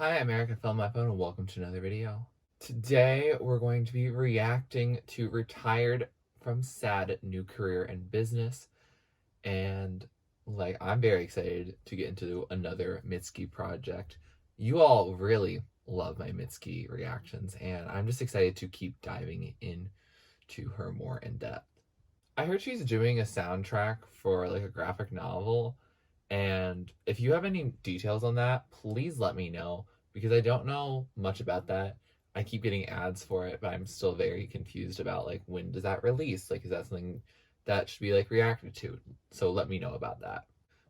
Hi, I'm Eric, I found my phone, and welcome to another video. Today, we're going to be reacting to Retired from Sad New Career and Business. And, I'm very excited to get into another Mitski project. You all really love my Mitski reactions, and I'm just excited to keep diving into her more in depth. I heard she's doing a soundtrack for a graphic novel, and if you have any details on that, please let me know because I don't know much about that. I keep getting ads for it, but I'm still very confused about when does that release? Is that something that should be reacted to? So let me know about that.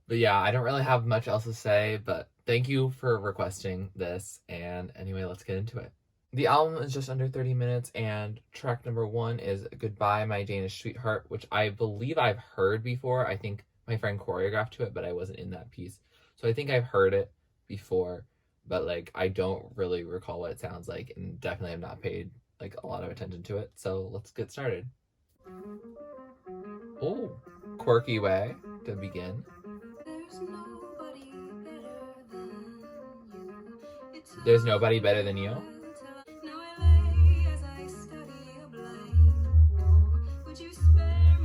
But yeah, I don't really have much else to say, but thank you for requesting this, and anyway, let's get into it. The album is just under 30 minutes, and track number 1 is Goodbye My Danish Sweetheart, which I believe I've heard before. I think my friend choreographed to it, but I wasn't in that piece. So I think I've heard it before, but I don't really recall what it sounds like, and definitely have not paid a lot of attention to it. So let's get started. Oh, quirky way to begin. There's nobody better than you.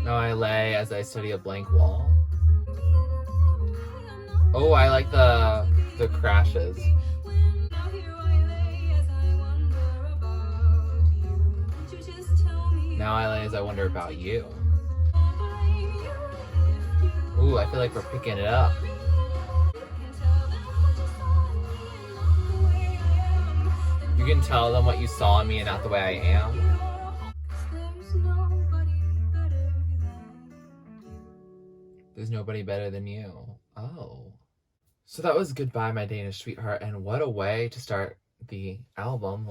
Now I lay as I study a blank wall. Oh, I like the crashes. Now I lay as I wonder about you. Ooh, I feel like we're picking it up. You can tell them what you saw in me and not the way I am. There's nobody better than you. Oh. So that was Goodbye My Danish Sweetheart, and what a way to start the album.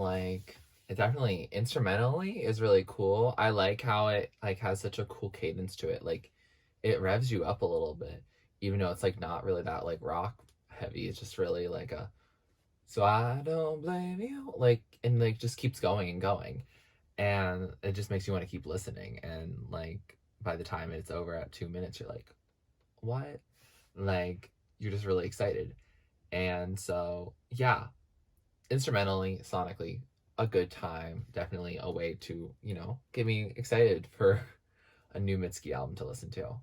It definitely instrumentally is really cool. I like how it has such a cool cadence to it. It revs you up a little bit, even though it's not really that rock heavy. It's just really a so I don't blame you, and just keeps going and going, and it just makes you want to keep listening. And by the time it's over at 2 minutes, you're like, what? You're just really excited. And so yeah, instrumentally, sonically, a good time. Definitely a way to get me excited for a new Mitski album to listen to.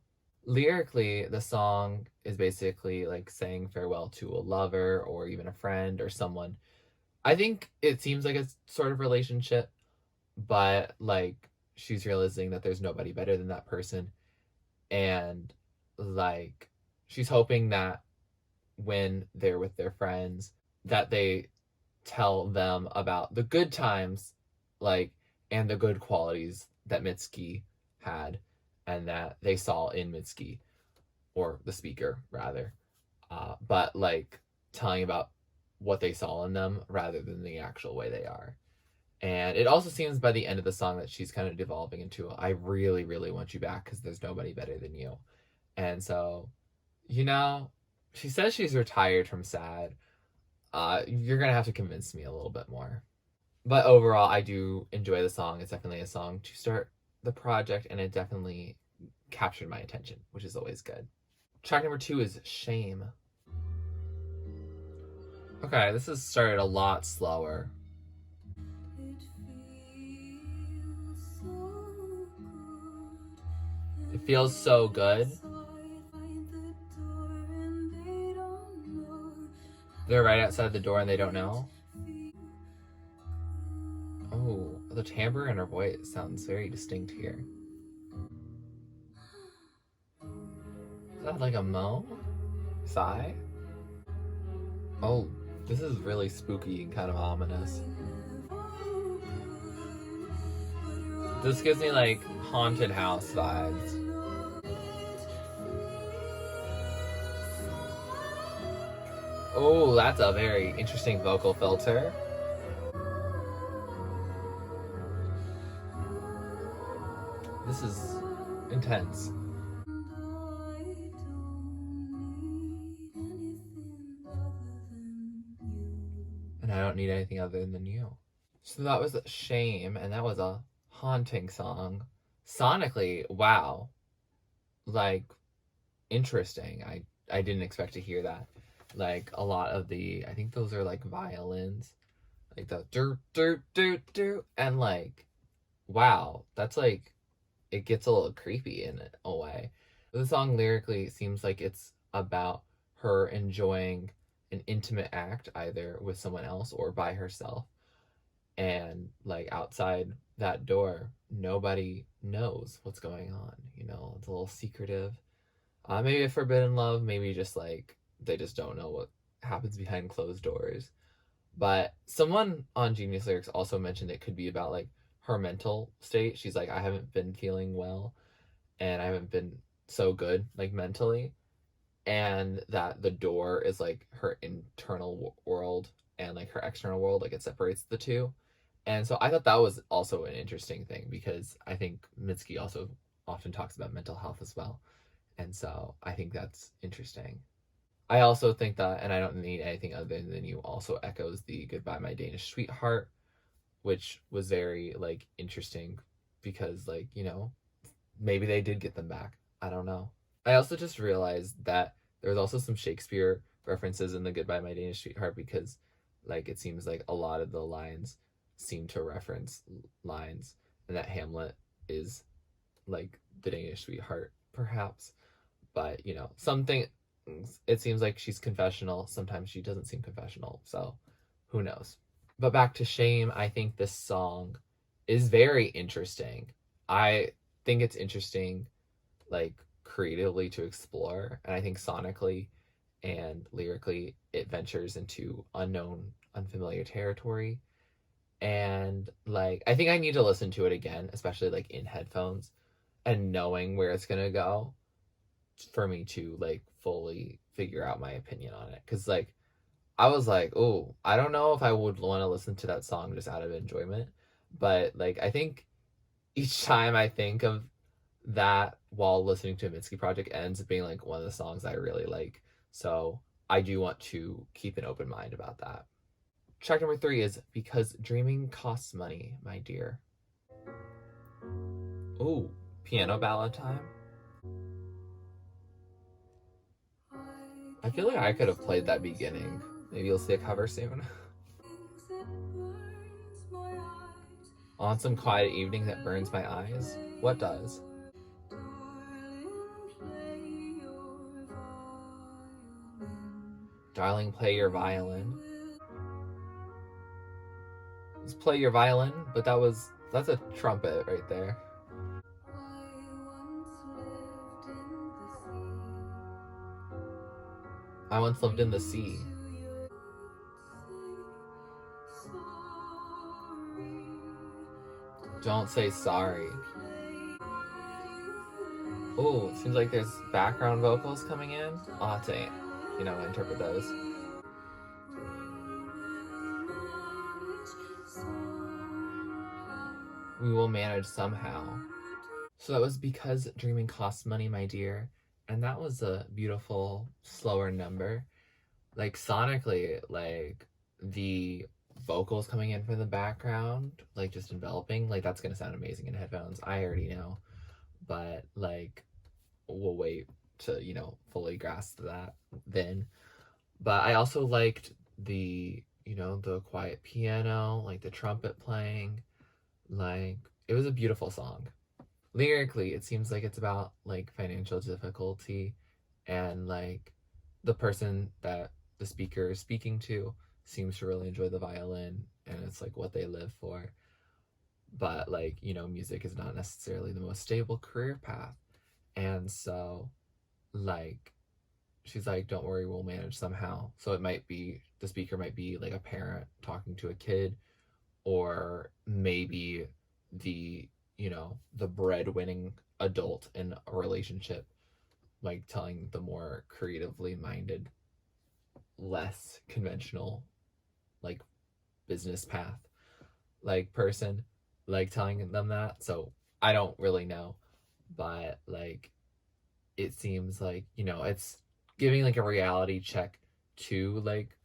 Lyrically, the song is basically saying farewell to a lover or even a friend or someone. I think it seems like a sort of relationship, but she's realizing that there's nobody better than that person, and she's hoping that when they're with their friends that they tell them about the good times and the good qualities that Mitski had and that they saw in Mitski, or the speaker rather, but telling about what they saw in them rather than the actual way they are. And it also seems by the end of the song that she's kind of devolving into I really, really want you back because there's nobody better than you. And so, she says she's retired from sad. You're gonna have to convince me a little bit more. But overall, I do enjoy the song. It's definitely a song to start the project, and it definitely captured my attention, which is always good. Track number 2 is Shame. Okay, this has started a lot slower. It feels so good. They're right outside the door and they don't know. Oh, the timbre in her voice sounds very distinct here. Is that a moan? Sigh? Oh, this is really spooky and kind of ominous. This gives me haunted house vibes. Oh, that's a very interesting vocal filter. This is intense. And I don't need anything other than you. So that was Shame, and that was a haunting song. Sonically, wow. Interesting. I didn't expect to hear that. like a lot of I think those are like violins, like the do do do do, and like wow, that's like it gets a little creepy in a way. The song lyrically seems like it's about her enjoying an intimate act either with someone else or by herself, and like outside that door nobody knows what's going on, it's a little secretive. Maybe a forbidden love, maybe just like they just don't know what happens behind closed doors. But someone on Genius Lyrics also mentioned it could be about like her mental state. She's like, I haven't been feeling well and I haven't been so good like mentally, and that the door is like her internal world and like her external world, like it separates the two. And so I thought that was also an interesting thing because I think Mitski also often talks about mental health as well. And so I think that's interesting. I also think that, and I don't need anything other than you, also echoes the Goodbye My Danish Sweetheart, which was very like interesting because like, maybe they did get them back. I don't know. I also just realized that there was also some Shakespeare references in the Goodbye My Danish Sweetheart because like it seems like a lot of the lines seem to reference lines, and that Hamlet is like the Danish sweetheart perhaps. But something, it seems like she's confessional, sometimes she doesn't seem confessional, so who knows. But back to Shame, I think this song is very interesting. I think it's interesting like creatively to explore, and I think sonically and lyrically it ventures into unknown, unfamiliar territory. And like I think I need to listen to it again, especially like in headphones, and knowing where it's gonna go for me to like fully figure out my opinion on it. Because like I was like, oh, I don't know if I would want to listen to that song just out of enjoyment, but like I think each time I think of that while listening to a Mitski project ends up being like one of the songs I really like. So I do want to keep an open mind about that. Track number 3 is Because Dreaming Costs Money, My Dear. Ooh, piano ballad time. I feel like I could have played that beginning. Maybe you'll see a cover soon. On some quiet evening that burns my eyes. What does? Darling, play your violin. Let's play your violin, but that's a trumpet right there. I once lived in the sea. Don't say sorry. Oh, seems like there's background vocals coming in. I'll have to, interpret those. We will manage somehow. So that was Because Dreaming Costs Money, My Dear. And that was a beautiful, slower number. Like sonically, like the vocals coming in from the background, like just enveloping, like that's gonna sound amazing in headphones. I already know. But like we'll wait to, fully grasp that then. But I also liked the quiet piano, like the trumpet playing. Like it was a beautiful song. Lyrically, it seems like it's about like financial difficulty, and like the person that the speaker is speaking to seems to really enjoy the violin, and it's like what they live for. But like, music is not necessarily the most stable career path. And so like she's like, don't worry, we'll manage somehow. So it might be the speaker might be like a parent talking to a kid, or maybe the breadwinning adult in a relationship, like telling the more creatively minded, less conventional, like business path, like person, like telling them that. So I don't really know, but like it seems like it's giving like a reality check to like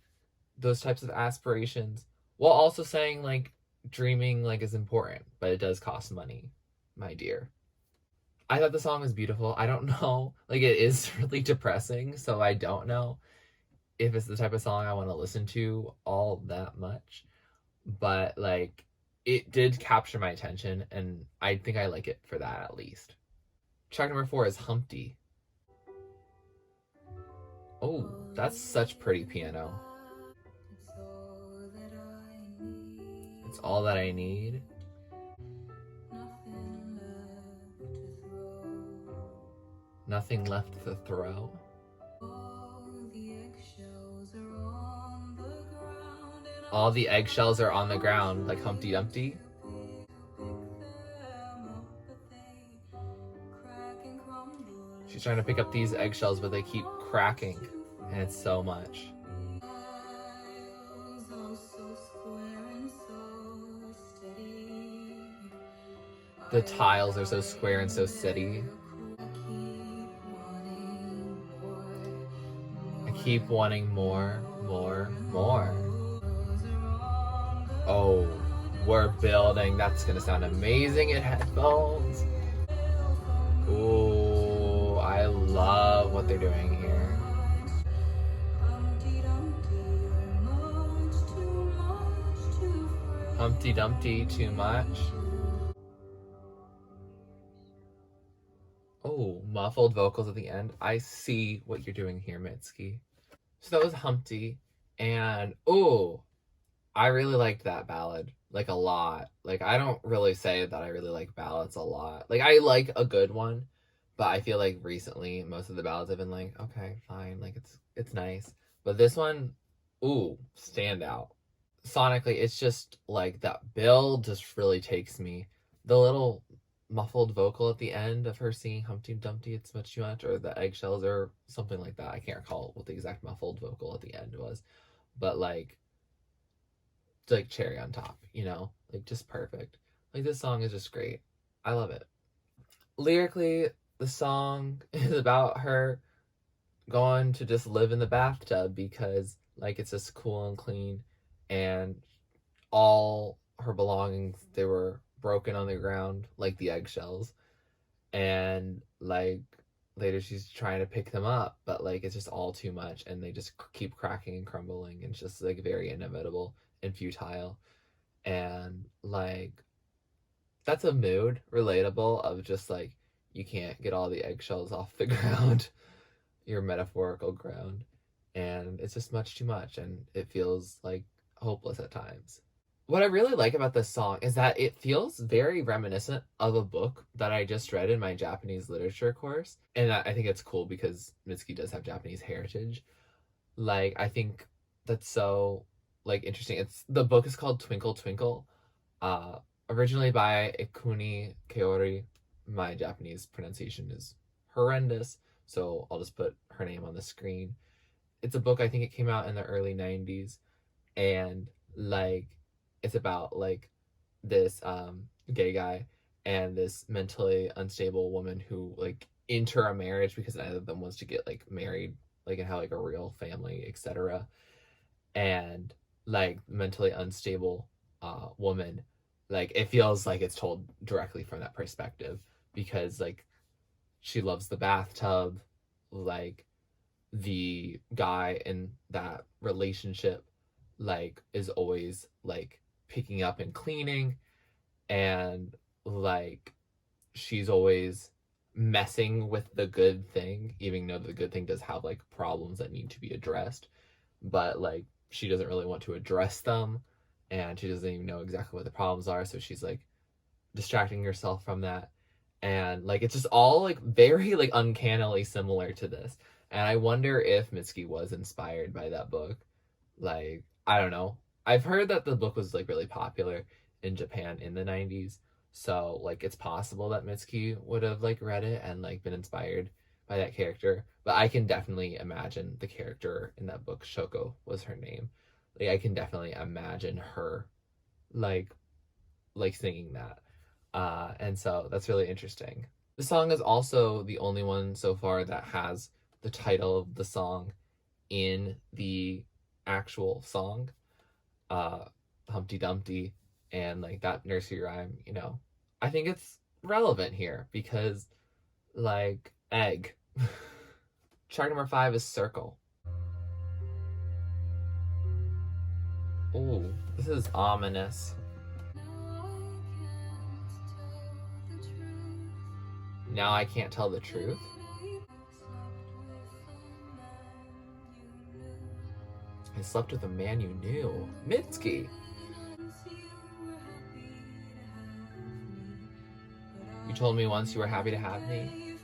those types of aspirations, while also saying like dreaming like is important, but it does cost money, my dear. I thought the song was beautiful. I don't know, like it is really depressing, so I don't know if it's the type of song I want to listen to all that much, but like it did capture my attention, and I think I like it for that at least. Track number 4 is Humpty. Oh, that's such pretty piano. It's all that I need. Nothing left to throw. All the eggshells are on the ground, like Humpty Dumpty. She's trying to pick up these eggshells, but they keep cracking, and it's so much. The tiles are so square and so steady. I keep wanting more, more, more. Oh, we're building. That's gonna sound amazing in headphones. Ooh, I love what they're doing here. Humpty Dumpty, too much. Oh, muffled vocals at the end. I see what you're doing here, Mitski. So that was Humpty, and oh, I really liked that ballad, like a lot. Like I don't really say that I really like ballads a lot. Like I like a good one, but I feel like recently most of the ballads have been like, okay, fine, like it's nice. But this one, ooh, stand out. Sonically, it's just like that build just really takes me. The little muffled vocal at the end of her singing Humpty Dumpty, it's much too much, or the eggshells or something like that. I can't recall what the exact muffled vocal at the end was, but like cherry on top, you know? Like just perfect. Like this song is just great. I love it. Lyrically, the song is about her going to just live in the bathtub because like it's just cool and clean, and all her belongings, they were broken on the ground like the eggshells, and like later she's trying to pick them up, but like it's just all too much, and they just keep cracking and crumbling, and it's just like very inevitable and futile. And like that's a mood relatable of just like you can't get all the eggshells off the ground, your metaphorical ground, and it's just much too much, and it feels like hopeless at times. What I really like about this song is that it feels very reminiscent of a book that I just read in my Japanese literature course, and I think it's cool because Mitski does have Japanese heritage. Like I think that's so like interesting. It's the book is called Twinkle Twinkle, uh, originally by Ikuni Kaori. My Japanese pronunciation is horrendous, so I'll just put her name on the screen. It's a book, I think it came out in the early 90s, and like it's about like this gay guy and this mentally unstable woman who like enter a marriage because neither of them wants to get like married, like and have like a real family, etc. And like mentally unstable woman, like it feels like it's told directly from that perspective because like she loves the bathtub, like the guy in that relationship like is always like picking up and cleaning, and like she's always messing with the good thing even though the good thing does have like problems that need to be addressed, but like she doesn't really want to address them, and she doesn't even know exactly what the problems are, so she's like distracting herself from that. And like it's just all like very like uncannily similar to this, and I wonder if Mitski was inspired by that book. Like I don't know, I've heard that the book was like really popular in Japan in the 90s, so like it's possible that Mitski would have like read it and like been inspired by that character, but I can definitely imagine the character in that book, Shoko was her name, like I can definitely imagine her like singing that. And so that's really interesting. The song is also the only one so far that has the title of the song in the actual song, uh, Humpty Dumpty, and like that nursery rhyme, you know. I think it's relevant here because, like, egg. Chart number 5 is circle. Ooh, this is ominous. Now I can't tell the truth. I slept with a man you knew. Mitski. You told me once you were happy to have me.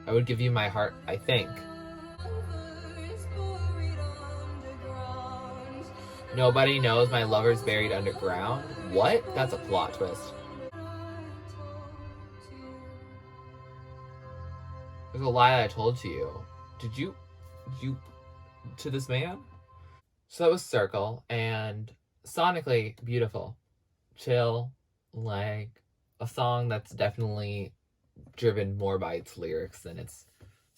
I would give you my heart, I think. Nobody knows my lover's buried underground. What? That's a plot twist. There's a lie I told to you. Did you to this man? So that was Circle, and sonically beautiful. Chill, like a song that's definitely driven more by its lyrics than its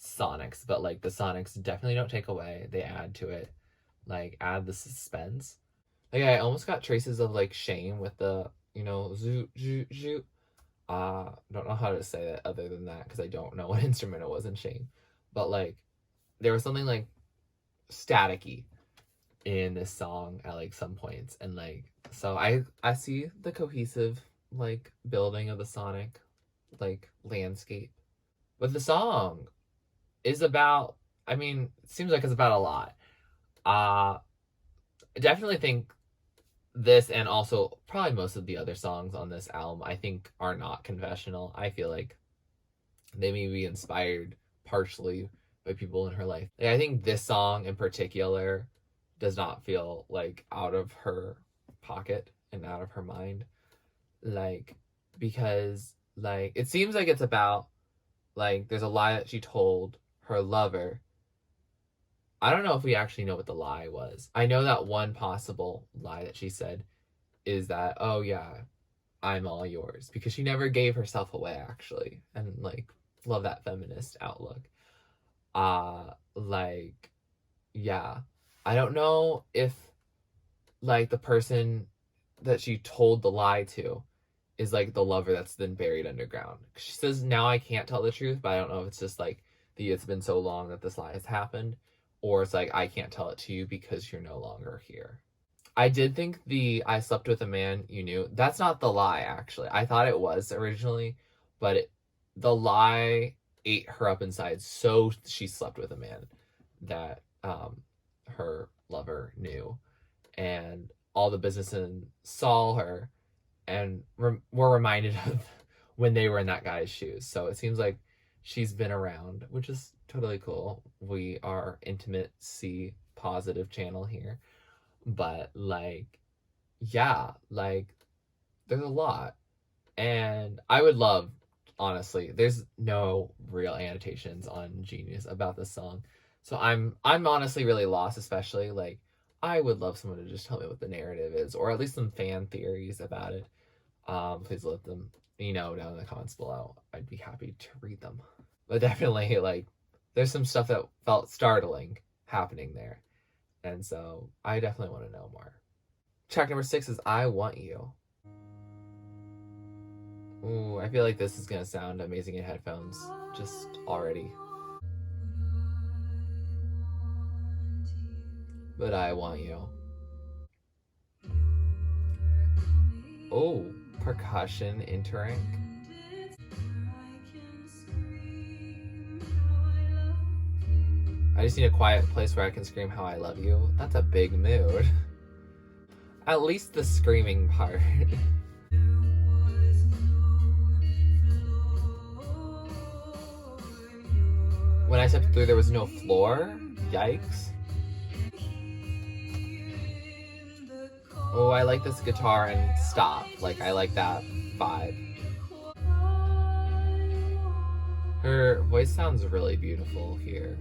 sonics, but like the sonics definitely don't take away, they add to it, like add the suspense. Like I almost got traces of like Shame with the, zoot zoot zoot. Don't know how to say that other than that because I don't know what instrument it was in Shame, but like there was something like staticky in this song at like some points, and like so I see the cohesive like building of the sonic like landscape, but the song is about, I mean, it seems like it's about a lot. I definitely think this, and also probably most of the other songs on this album, I think are not confessional. I feel like they may be inspired partially by people in her life. Like, I think this song in particular does not feel like out of her pocket and out of her mind. Like, because like it seems like it's about like there's a lie that she told her lover. I don't know if we actually know what the lie was. I know that one possible lie that she said is that, oh yeah, I'm all yours, because she never gave herself away actually. And like love that feminist outlook. Like yeah. I don't know if like the person that she told the lie to is like the lover that's then buried underground. She says, now I can't tell the truth, but I don't know if it's just like it's been so long that this lie has happened, or it's like I can't tell it to you because you're no longer here. I did think the I slept with a man you knew, that's not the lie actually. I thought it was originally, but the lie ate her up inside, so she slept with a man that her lover knew, and all the businessmen saw her and were reminded of when they were in that guy's shoes. So it seems like she's been around, which is totally cool. We are intimacy positive channel here. But like, yeah, like there's a lot. And I would love, honestly, there's no real annotations on Genius about this song. So I'm honestly really lost, especially like I would love someone to just tell me what the narrative is, or at least some fan theories about it. Please let them, down in the comments below. I'd be happy to read them. But definitely, like, there's some stuff that felt startling happening there. And so I definitely want to know more. Track number 6 is I Want You. Ooh, I feel like this is going to sound amazing in headphones just already. But I Want You. Oh, percussion entering. I just need a quiet place where I can scream how I love you. That's a big mood. At least the screaming part. When I stepped through, there was no floor. Yikes. Oh, I like this guitar and stop. Like, I like that vibe. Her voice sounds really beautiful here.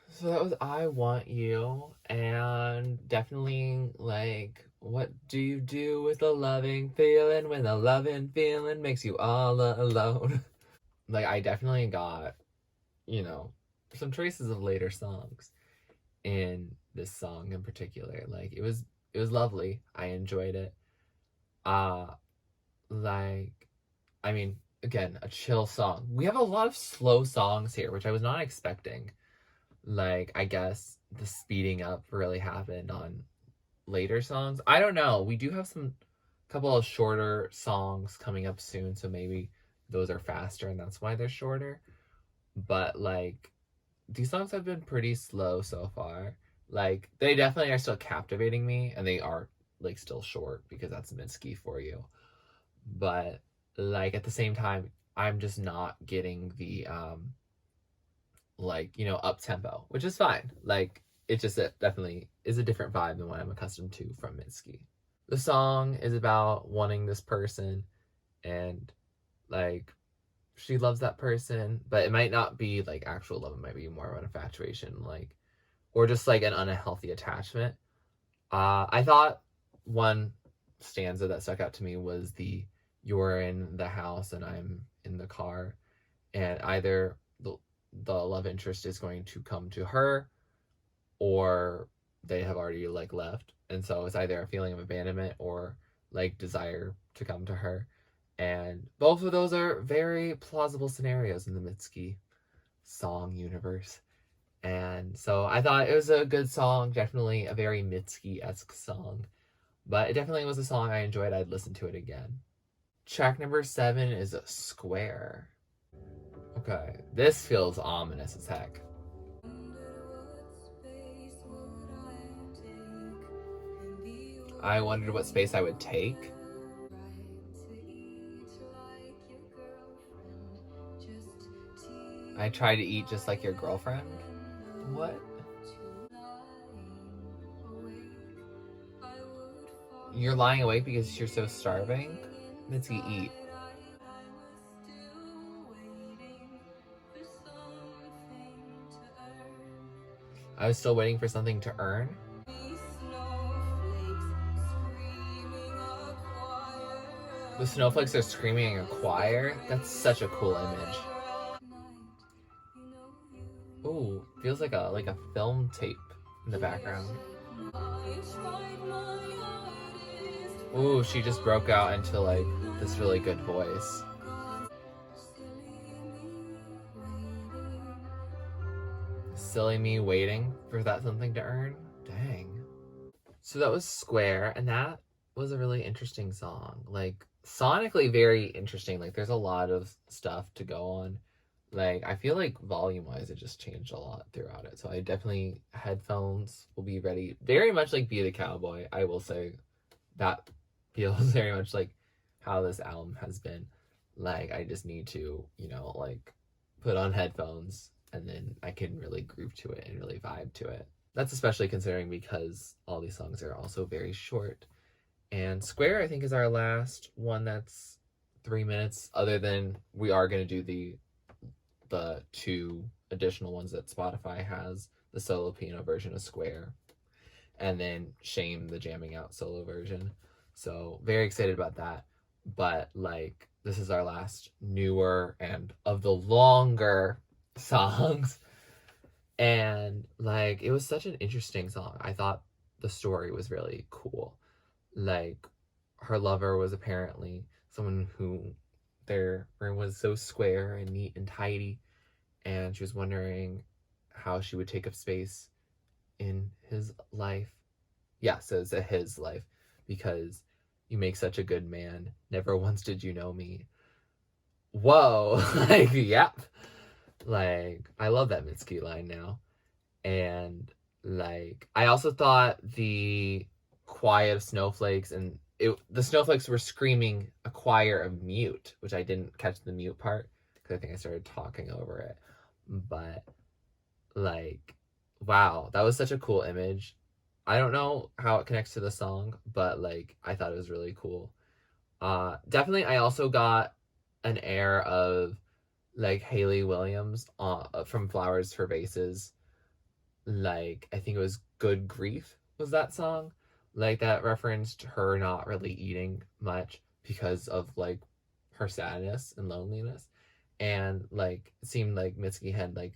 So that was I Want You, and definitely like, what do you do with a loving feeling when the loving feeling makes you all alone? Like, I definitely got, some traces of later songs in this song in particular. Like, it was lovely. I enjoyed it. Like, I mean, again, a chill song. We have a lot of slow songs here, which I was not expecting. Like, I guess the speeding up really happened on later songs. I don't know. We do have some couple of shorter songs coming up soon, so maybe those are faster and that's why they're shorter. But like these songs have been pretty slow so far. Like they definitely are still captivating me and they are like still short because that's Mitski for you. But like at the same time, I'm just not getting the like, up tempo, which is fine. Like it just it definitely is a different vibe than what I'm accustomed to from Mitski. The song is about wanting this person and like she loves that person, but it might not be like actual love. It might be more of an infatuation, like, or just like an unhealthy attachment. I thought one stanza that stuck out to me was the "You're in the house and I'm in the car," and either the love interest is going to come to her, or they have already like left, and so it's either a feeling of abandonment or like desire to come to her. And both of those are very plausible scenarios in the Mitski song universe. And so I thought it was a good song, definitely a very Mitski-esque song. But it definitely was a song I enjoyed. I'd listen to it again. Track number 7 is Square. Okay, this feels ominous as heck. I wondered what space I would take. I try to eat just like your girlfriend? What? You're lying awake because you're so starving? Mitski, eat. I was still waiting for something to earn? The snowflakes are screaming in a choir? That's such a cool image. Ooh, feels like a film tape in the background. Ooh, she just broke out into like this really good voice. Silly me waiting for that something to earn? Dang. So that was Square, and that was a really interesting song. Like, sonically very interesting. Like, there's a lot of stuff to go on. Like, I feel like volume-wise, it just changed a lot throughout it. So I definitely, headphones will be ready. Very much like Be the Cowboy, I will say. That feels very much like how this album has been. Like, I just need to, like, put on headphones, and then I can really groove to it and really vibe to it. That's especially considering because all these songs are also very short. And Square, I think, is our last one that's 3 minutes, other than we are going to do the 2 additional ones that Spotify has, the solo piano version of Square, and then Shame, the jamming out solo version. So very excited about that. But like, this is our last newer and of the longer songs. And like, it was such an interesting song. I thought the story was really cool. Like, her lover was apparently someone who their room was so square and neat and tidy, and she was wondering how she would take up space in his life. Yeah, so it's a his life, because you make such a good man. Never once did you know me. Whoa, like, yep. Like, I love that Mitski line now. And like, I also thought the quiet of snowflakes and the snowflakes were screaming a choir of mute, which I didn't catch the mute part because I think I started talking over it. But like, wow, that was such a cool image. I don't know how it connects to the song, but like, I thought it was really cool. Definitely, I also got an air of like Hayley Williams from Flowers for Vases. Like, I think it was Good Grief was that song. Like, that referenced her not really eating much because of like her sadness and loneliness. And like, it seemed like Mitski had like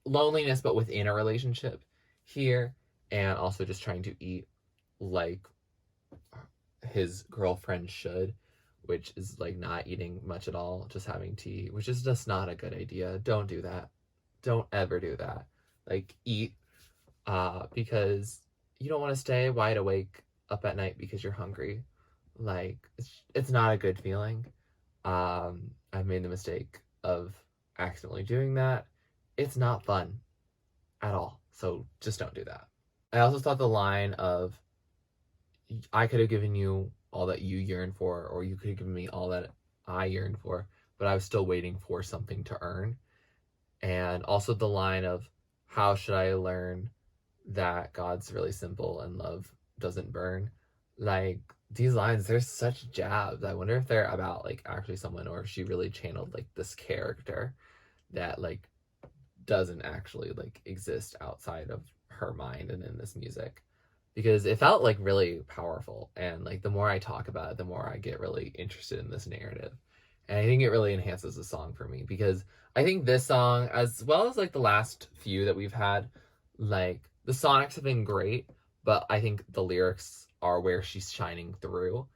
loneliness but within a relationship here, and also just trying to eat like his girlfriend should, which is like not eating much at all, just having tea, which is just not a good idea. Don't do that. Don't ever do that. Like eat, because you don't want to stay wide awake up at night because you're hungry. Like it's not a good feeling. I've made the mistake of accidentally doing that. It's not fun at all. So just don't do that. I also thought the line of I could have given you all that you yearn for, or you could have given me all that I yearn for, but I was still waiting for something to earn. And also the line of how should I learn that God's really simple and love doesn't burn? Like these lines, they're such jabs. I wonder if they're about like actually someone, or if she really channeled like this character that like doesn't actually like exist outside of her mind and in this music, because it felt like really powerful, and like the more I talk about it, the more I get really interested in this narrative. And I think it really enhances the song for me, because I think this song, as well as like the last few that we've had, like the sonics have been great, but I think the lyrics are where she's shining through.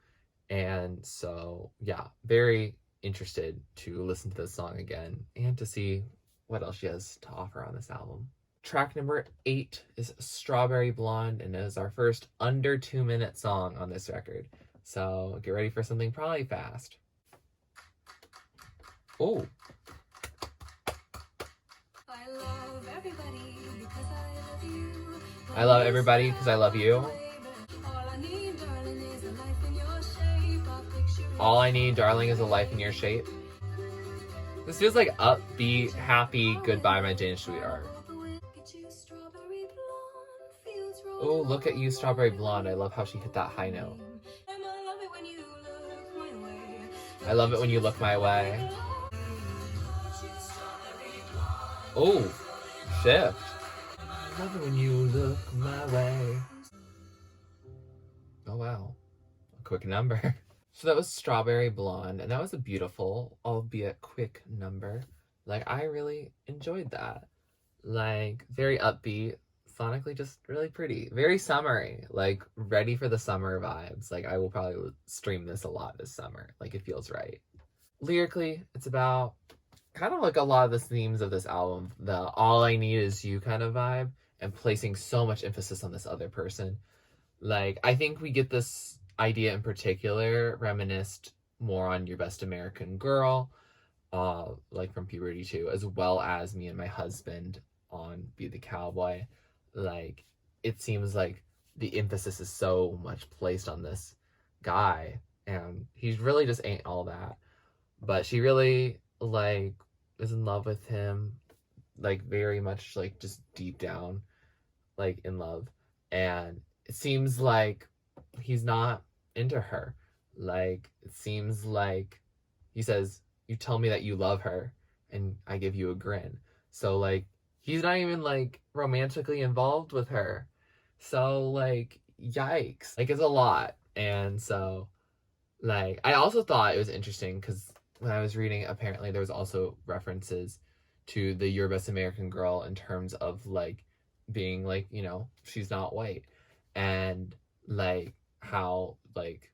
And so yeah, very interested to listen to this song again and to see what else she has to offer on this album. Track number 8 is Strawberry Blonde, and it is our first under 2-minute song on this record. So get ready for something probably fast. Oh. I love everybody because I love you. I love everybody because I love you. All I need, darling, is a life in your shape. This feels like upbeat, happy, goodbye, my Danish sweetheart. Oh, look at you, Strawberry Blonde. I love how she hit that high note. I love it when you look my way. Oh, shift. I love it when you look my way. Oh, wow. A quick number. So that was Strawberry Blonde, and that was a beautiful, albeit quick number. Like, I really enjoyed that. Like, very upbeat, sonically just really pretty. Very summery, like, ready for the summer vibes. Like, I will probably stream this a lot this summer. Like, it feels right. Lyrically, it's about kind of like a lot of the themes of this album, the all I need is you kind of vibe, and placing so much emphasis on this other person. Like, I think we get this idea in particular reminisced more on Your Best American Girl, like from Puberty 2, as well as Me and My Husband on Be the Cowboy. Like, it seems like the emphasis is so much placed on this guy, and he really just ain't all that. But she really, like, is in love with him, like, very much, like, just deep down, like, in love. And it seems like he's not into her. Like, it seems like he says, you tell me that you love her, and I give you a grin. So, like, he's not even, like, romantically involved with her. So, like, yikes. Like, it's a lot. And so, like, I also thought it was interesting because when I was reading, apparently there was also references to the Your Best American Girl in terms of, like, being, like, you know, she's not white. And, like, how, like,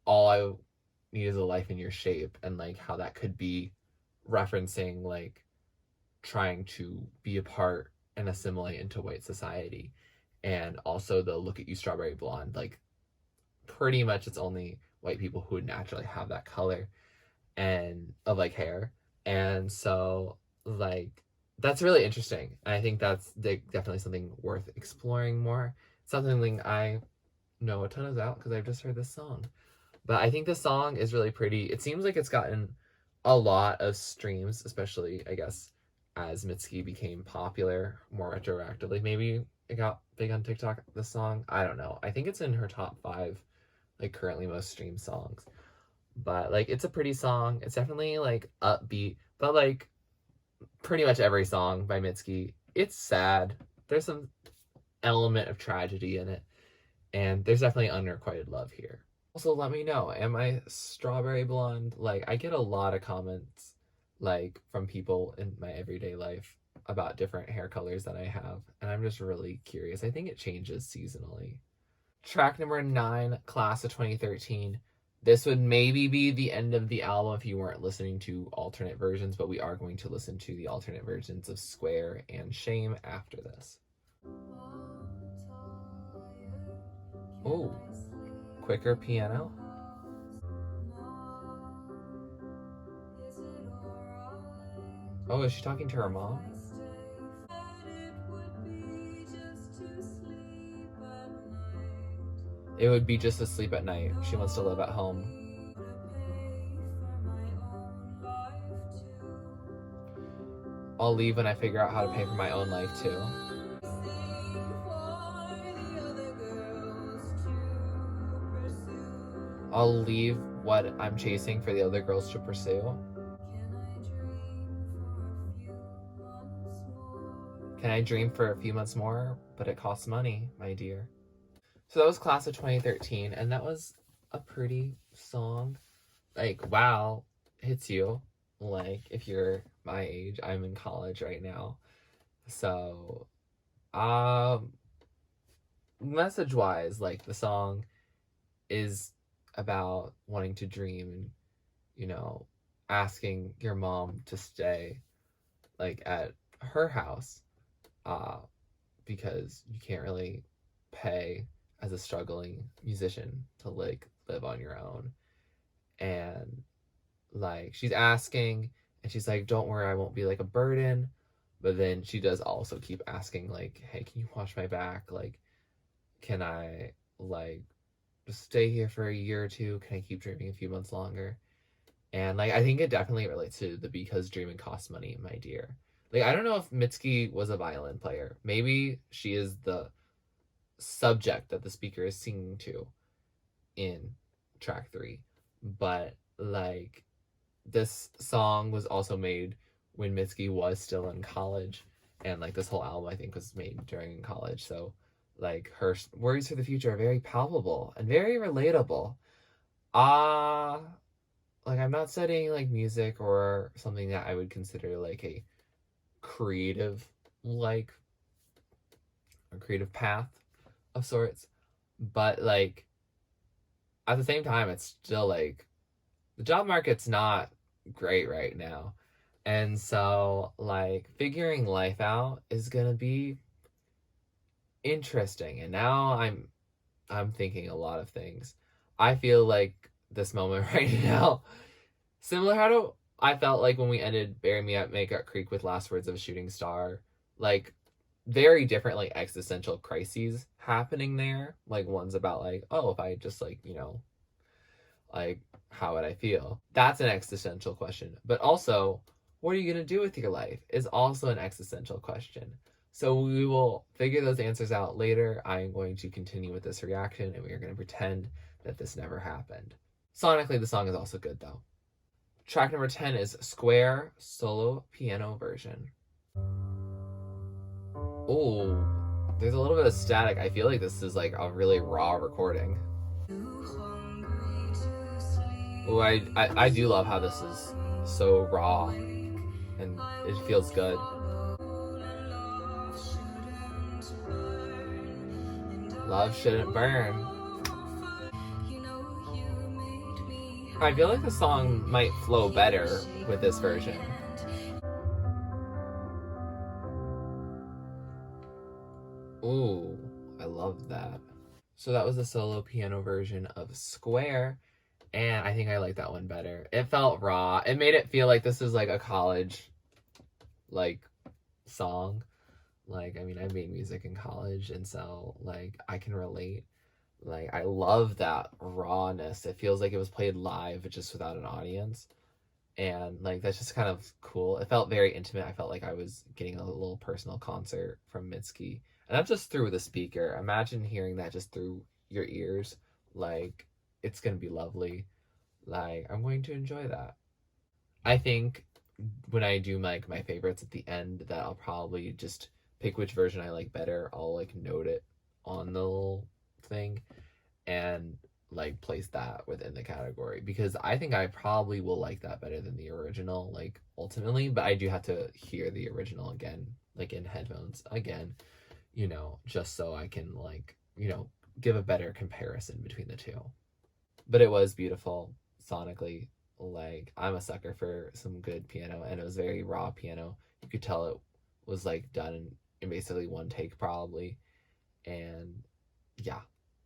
all I need is a life in your shape, and, like, how that could be referencing, like, trying to be a part and assimilate into white society. And also the look at you, Strawberry Blonde, like, pretty much it's only white people who would naturally have that color and of like hair. And so, like, that's really interesting. And I think that's definitely something worth exploring more. Something I know a ton about because I've just heard this song. But I think this song is really pretty. It seems like it's gotten a lot of streams, especially, I guess, as Mitski became popular more retroactively. Maybe it got big on TikTok, this song. I don't know. I think it's in her top 5, like, currently most streamed songs. But, like, it's a pretty song. It's definitely, like, upbeat. But, like, pretty much every song by Mitski, it's sad. There's some element of tragedy in it. And there's definitely unrequited love here. Also, let me know, am I Strawberry Blonde? Like, I get a lot of comments, like, from people in my everyday life about different hair colors that I have. And I'm just really curious. I think it changes seasonally. Track number 9, Class of 2013, This would maybe be the end of the album if you weren't listening to alternate versions, but we are going to listen to the alternate versions of Square and Shame after this. Oh, quicker piano. Oh, is she talking to her mom? It would be just to sleep at night. She wants to live at home. I'll leave when I figure out how to pay for my own life too. I'll leave what I'm chasing for the other girls to pursue. Can I dream for a few months more? But it costs money, my dear. So that was Class of 2013, and that was a pretty song. Like, wow, hits you. Like, if you're my age, I'm in college right now. So, message-wise, like, the song is about wanting to dream and, you know, asking your mom to stay, like, at her house, because you can't really pay as a struggling musician to, like, live on your own. And, like, she's asking, and she's like, don't worry, I won't be, like, a burden. But then she does also keep asking, like, hey, can you watch my back? Like, can I, like, just stay here for a year or two? Can I keep dreaming a few months longer? And, like, I think it definitely relates to the because dreaming costs money, my dear. Like, I don't know if Mitski was a violin player. Maybe she is the subject that the speaker is singing to in track 3. But, like, this song was also made when Mitski was still in college. And, like, this whole album, I think, was made during college. So, like, her worries for the future are very palpable and very relatable. Like, I'm not studying, like, music or something that I would consider, like, a creative, like, a creative path of sorts. But, like, at the same time, it's still, like, the job market's not great right now. And so, like, figuring life out is gonna be interesting. And now I'm thinking a lot of things. I feel like this moment right now, similar how to I felt like when we ended Bury Me at Makeup Creek with Last Words of a Shooting Star, like, very different, like, existential crises happening there. Like, one's about, like, oh, if I just, like, you know, like, how would I feel? That's an existential question. But also, what are you going to do with your life is also an existential question. So we will figure those answers out later. I'm going to continue with this reaction, and we are going to pretend that this never happened. Sonically, the song is also good, though. Track number 10 is Square Solo Piano Version. Oh, there's a little bit of static. I feel like this is, like, a really raw recording. Oh, I do love how this is so raw, and it feels good. Love shouldn't burn. I feel like the song might flow better with this version. Ooh, I love that. So that was the solo piano version of Square, and I think I like that one better. It felt raw. It made it feel like this is, like, a college, like, song. Like, I mean, I made music in college, and so, like, I can relate. Like, I love that rawness. It feels like it was played live, just without an audience. And, like, that's just kind of cool. It felt very intimate. I felt like I was getting a little personal concert from Mitski. And that's just through the speaker. Imagine hearing that just through your ears. Like, it's going to be lovely. Like, I'm going to enjoy that. I think when I do, like, my favorites at the end, that I'll probably just pick which version I like better. I'll, like, note it on the little thing and, like, place that within the category, because I think I probably will like that better than the original, like, ultimately. But I do have to hear the original again, like, in headphones again, you know, just so I can, like, you know, give a better comparison between the two. but it was beautiful sonically. Like, I'm a sucker for some good piano, and it was very raw piano. You could tell it was like done in basically one take probably, and yeah,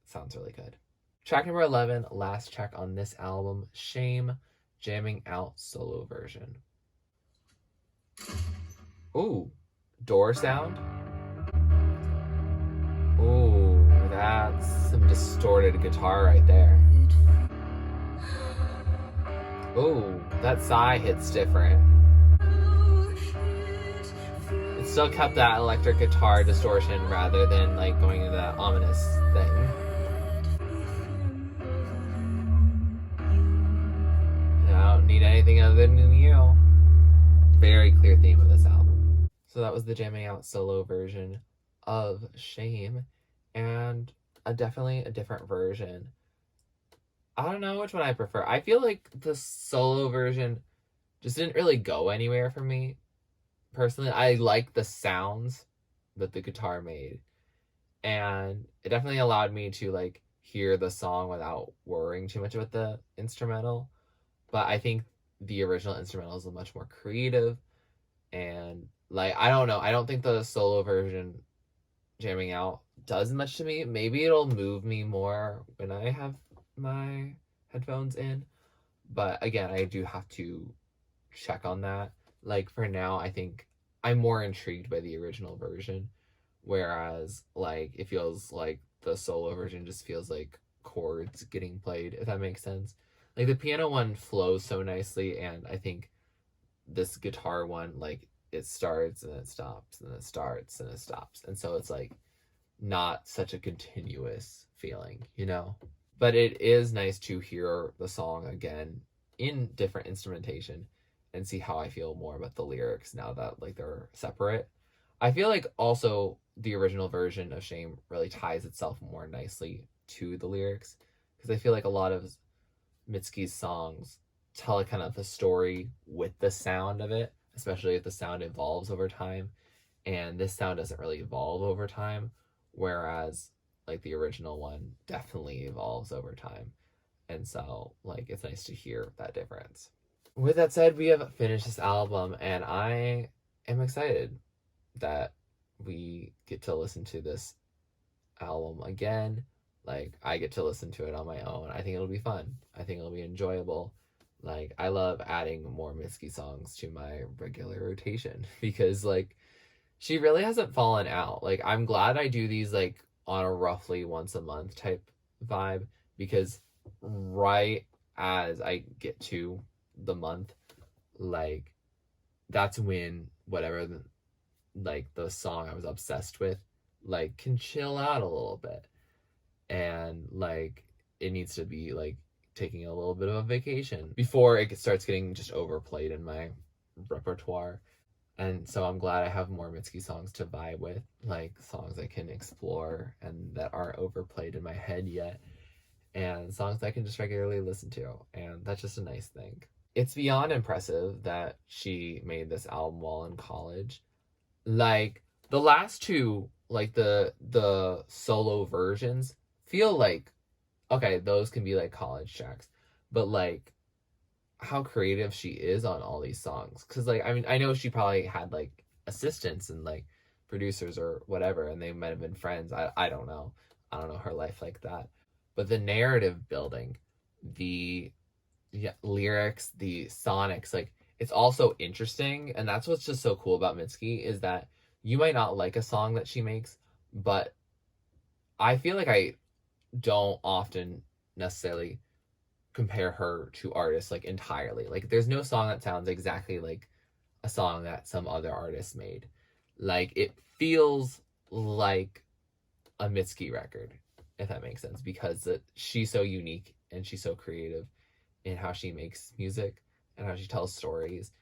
sounds really good. Track number 11, last track on this album, Shame, Jamming Out solo version. Ooh, door sound. Ooh, that's some distorted guitar right there. Ooh, that sigh hits different. It still kept that electric guitar distortion rather than like going into that ominous thing. I don't need anything other than you. Very clear theme of this album. So that was the Jamming Out solo version of Shame, and definitely a different version. I don't know which one I prefer. I feel like the solo version just didn't really go anywhere for me. Personally, I like the sounds that the guitar made, and it definitely allowed me to like hear the song without worrying too much about the instrumental. But I think the original instrumental is much more creative, and like, I don't know, I don't think the solo version, Jamming Out, does much to me. Maybe it'll move me more when I have my headphones in, but again, I do have to check on that. Like, for now, I think I'm more intrigued by the original version, whereas like it feels like the solo version just feels like chords getting played, if that makes sense. Like, the piano one flows so nicely, and I think this guitar one, like, it starts and it stops and it starts and it stops, and so it's like not such a continuous feeling, you know? But it is nice to hear the song again in different instrumentation and see how I feel more about the lyrics now that like they're separate. I feel like also the original version of Shame really ties itself more nicely to the lyrics, because I feel like a lot of Mitski's songs tell a kind of a story with the sound of it, especially if the sound evolves over time. And this sound doesn't really evolve over time, whereas like the original one definitely evolves over time. And so like it's nice to hear that difference. With that said, we have finished this album, and I am excited that we get to listen to this album again. Like, I get to listen to it on my own. I think it'll be fun. I think it'll be enjoyable. Like, I love adding more Mitski songs to my regular rotation because like she really hasn't fallen out. Like, I'm glad I do these like on a roughly once a month type vibe, because right as I get to the month, like, that's when whatever like the song I was obsessed with like can chill out a little bit, and like it needs to be like taking a little bit of a vacation before it starts getting just overplayed in my repertoire. And so I'm glad I have more Mitski songs to vibe with, like songs I can explore and that aren't overplayed in my head yet, and songs I can just regularly listen to, and that's just a nice thing. It's beyond impressive that she made this album while in college. Like, the last two, like the solo versions feel like, okay, those can be like college tracks, but like how creative she is on all these songs. Because like, I mean, I know she probably had like assistants and like producers or whatever, and they might have been friends. I don't know. I don't know her life like that. But the narrative building, the lyrics, the sonics, like, it's also interesting. And that's what's just so cool about Mitski, is that you might not like a song that she makes, but I feel like I don't often necessarily compare her to artists like entirely. Like, there's no song that sounds exactly like a song that some other artist made. Like, it feels like a Mitski record, if that makes sense, because she's so unique and she's so creative in how she makes music and how she tells stories.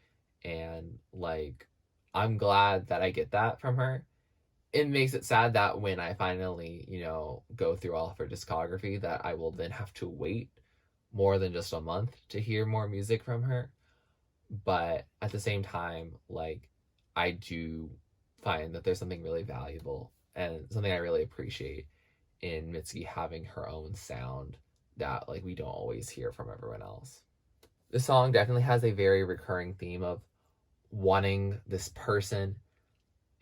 And like, I'm glad that I get that from her. It makes it sad that when I finally, go through all of her discography, that I will then have to wait more than just a month to hear more music from her. But at the same time, like, I do find that there's something really valuable and something I really appreciate in Mitski having her own sound that like we don't always hear from everyone else. The song definitely has a very recurring theme of wanting this person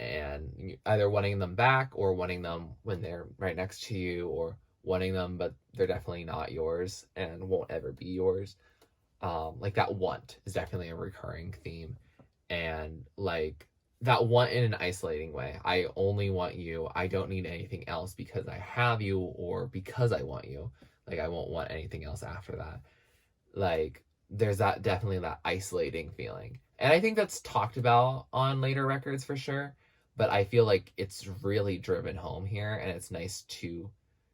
and either wanting them back or wanting them when they're right next to you, or wanting them but they're definitely not yours and won't ever be yours. Like that want is definitely a recurring theme, and like that want in an isolating way. I only want you. I don't need anything else because I have you or because I want you. Like I won't want anything else after that. Like there's that definitely that isolating feeling. And I think that's talked about on later records for sure, but I feel like it's really driven home here, and it's nice to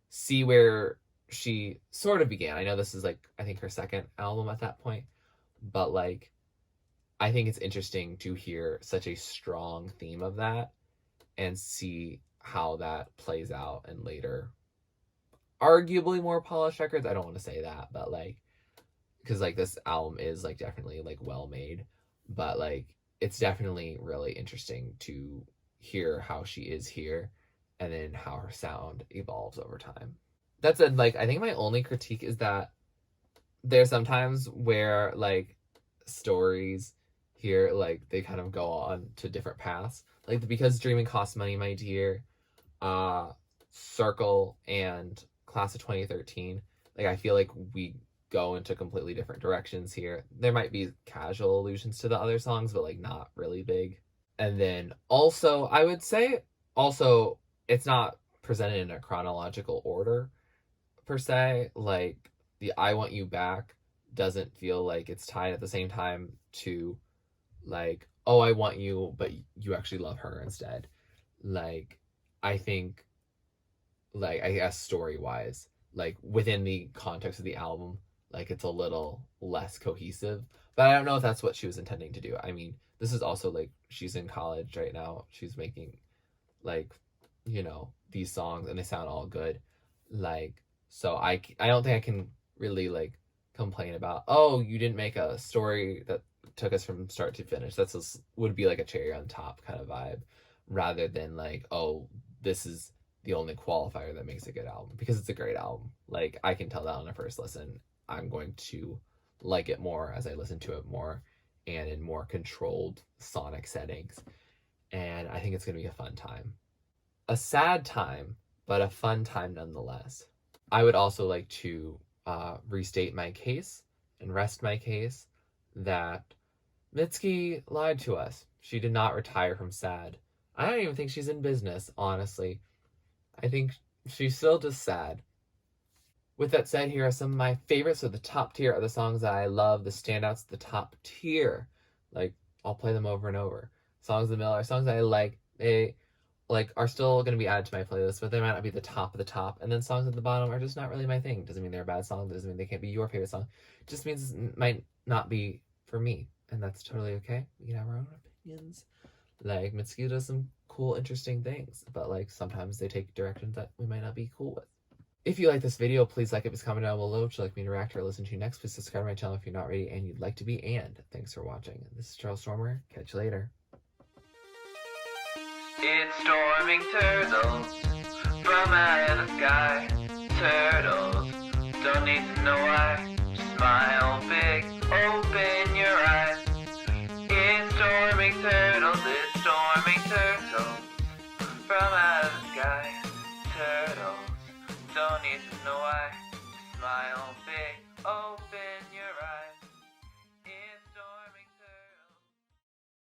see where she sort of began. I know this is like I think her second album at that point, but like I think it's interesting to hear such a strong theme of that and see how that plays out in later, arguably more polished records. I don't want to say that, but like, because like this album is like definitely like well made, but like it's definitely really interesting to hear how she is here and then how her sound evolves over time. That said, like I think my only critique is that there's sometimes where like stories here like they kind of go on to different paths, like because dreaming costs money, my dear, Circle, and Class of 2013. Like I feel like we go into completely different directions here. There might be casual allusions to the other songs, but like not really big. And then also I would say also it's not presented in a chronological order per se. Like the I Want You Back doesn't feel like it's tied at the same time to like, oh, I want you, but you actually love her instead. Like, I think, like, I guess story-wise, like, within the context of the album, like, it's a little less cohesive. But I don't know if that's what she was intending to do. I mean, this is also, like, she's in college right now. She's making, like, you know, these songs, and they sound all good. Like, so I don't think I can really, like, complain about, oh, you didn't make a story that took us from start to finish. That's just would be like a cherry on top kind of vibe, rather than like, oh, this is the only qualifier that makes a good album, because it's a great album. Like I can tell that on a first listen. I'm going to like it more as I listen to it more and in more controlled sonic settings, and I think it's going to be a fun time. A sad time, but a fun time nonetheless. I would also like to restate my case and rest my case that Mitski lied to us. She did not retire from SAD. I don't even think she's in business, honestly. I think she's still just sad. With that said, here are some of my favorites. So the top tier are the songs that I love, the standouts, the top tier. Like, I'll play them over and over. Songs in the middle are songs that I like. They like are still going to be added to my playlist, but they might not be the top of the top. And then songs at the bottom are just not really my thing. Doesn't mean they're a bad song. Doesn't mean they can't be your favorite song. Just means it might not be for me. And that's totally okay. We can have our own opinions. Like, Mitski does some cool, interesting things, but like sometimes they take directions that we might not be cool with. If you like this video, please like it, please comment down below. Would you like me to react or listen to next? Please subscribe to my channel if you're not already and you'd like to be. And thanks for watching. This is TurtleStormer. Catch you later. It's storming turtles from out of the sky. Turtles don't need to know why. Just smile big, open your eyes. It's storming turtles.